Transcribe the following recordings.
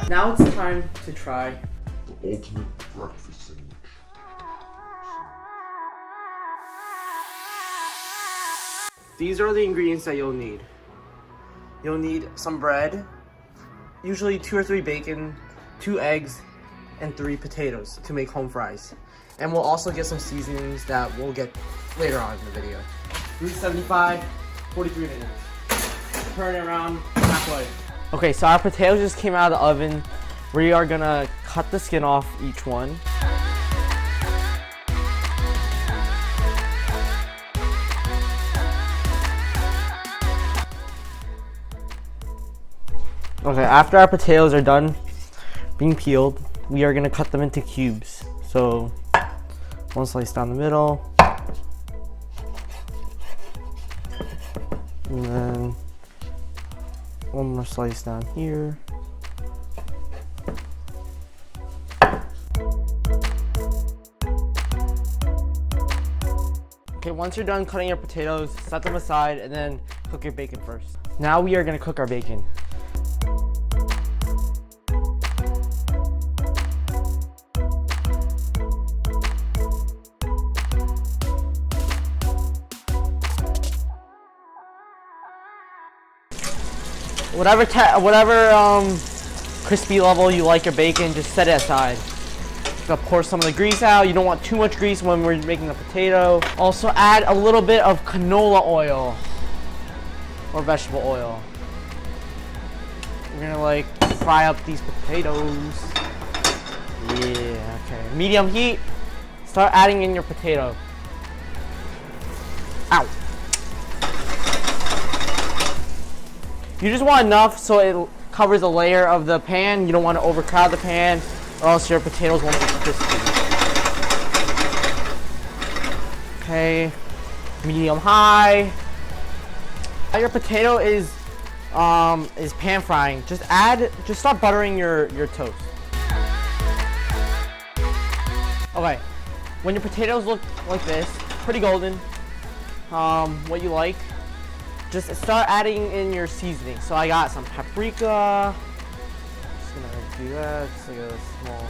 Now it's time to try the ultimate breakfast sandwich. These are the ingredients that you'll need. You'll need some bread, usually 2 or 3 bacon, 2 eggs, and 3 potatoes to make home fries. And we'll also get some seasonings that we'll get later on in the video. 375, 43 minutes. Turn it around halfway. Okay, so our potatoes just came out of the oven. We are gonna cut the skin off each one. Okay, after our potatoes are done being peeled, we are gonna cut them into cubes. So, 1 slice down the middle, and then 1 more slice down here. Okay, once you're done cutting your potatoes, set them aside and then cook your bacon first. Now we are gonna cook our bacon. Whatever crispy level you like your bacon, just set it aside. Pour some of the grease out. You don't want too much grease when we're making the potato. Also add a little bit of canola oil or vegetable oil. We're gonna like fry up these potatoes. Yeah, okay. Medium heat. Start adding in your potato. Ow. You just want enough so it covers a layer of the pan. You don't want to overcrowd the pan or else your potatoes won't be crispy. Okay, medium high. Your potato is pan frying. Just start buttering your toast. Okay, when your potatoes look like this, pretty golden, what you like, just start adding in your seasoning. So I got some paprika. Just gonna do that, just like a small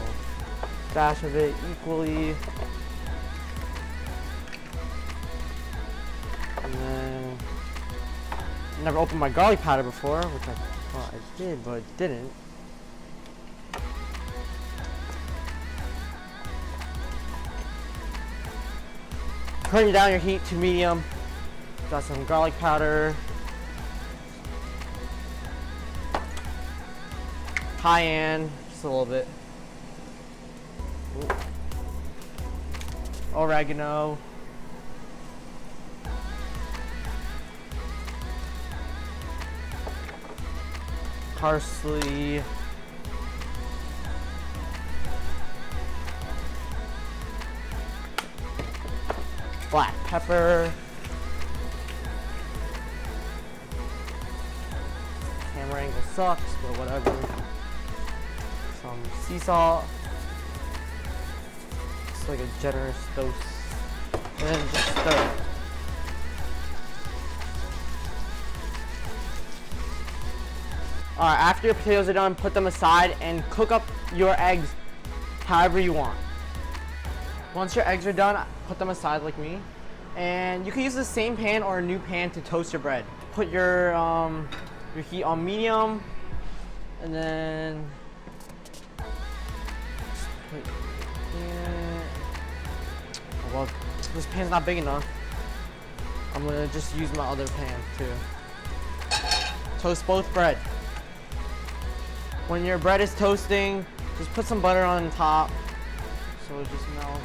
dash of it equally. And then, I never opened my garlic powder before, which I thought I did, but it didn't. Turn down your heat to medium. Got some garlic powder, cayenne, just a little bit, oregano, parsley, black pepper, camera angle sucks, but whatever. Some sea salt, just like a generous dose, and then just stir it. Alright, after your potatoes are done, put them aside and cook up your eggs however you want. Once your eggs are done, put them aside like me. And you can use the same pan or a new pan to toast your bread. Put your heat on medium, and then just put it. Well, this pan's not big enough. I'm gonna just use my other pan too. Toast both bread. When your bread is toasting, just put some butter on top so it just melts.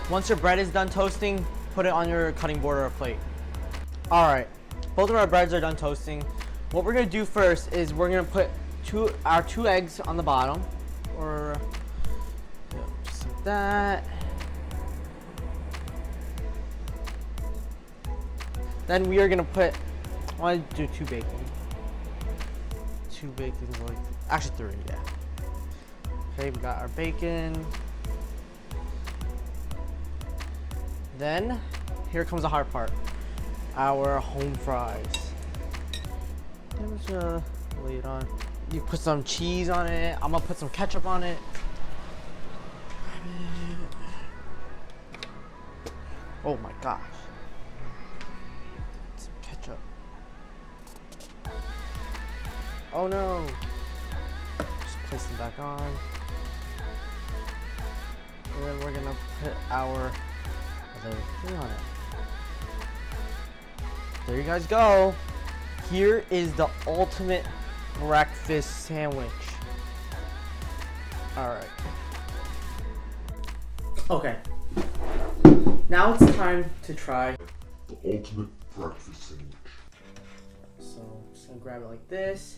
Once your bread is done toasting, put it on your cutting board or a plate. Alright, both of our breads are done toasting. What we're gonna do first is we're gonna put our two eggs on the bottom, or just like that. Then we are gonna put, I want to do 2 bacon. 2 bacons, like, actually 3, yeah. Okay, we got our bacon. Then, here comes the hard part. our home fries. I'm just gonna lay it on. You put some cheese on it. I'm gonna put some ketchup on it. Oh my gosh. Some ketchup. Oh no. Just place them back on. And then we're gonna put our other thing on it. There you guys go. Here is the ultimate breakfast sandwich. Alright. Okay. Now it's time to try The ultimate breakfast sandwich. So I'm just gonna grab it like this.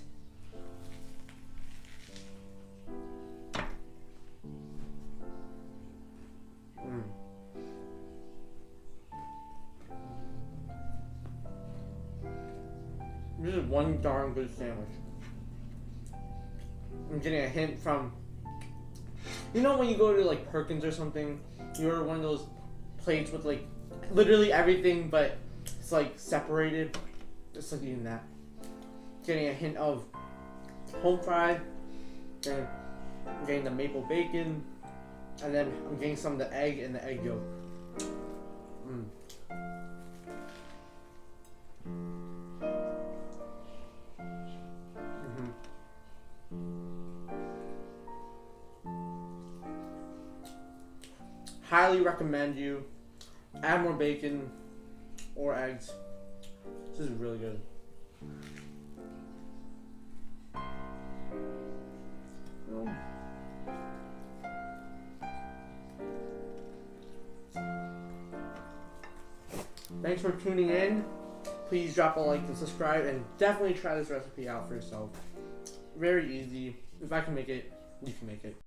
This is one darn good sandwich. I'm getting a hint from, you know, when you go to like Perkins or something, you order one of those plates with like literally everything, but it's like separated. Just like eating that. Getting a hint of home fried, and I'm getting the maple bacon, and then I'm getting some of the egg and the egg yolk. Highly recommend you add more bacon or eggs. This is really good. Thanks for tuning in. Please drop a like and subscribe, and definitely try this recipe out for yourself. Very easy. If I can make it, you can make it.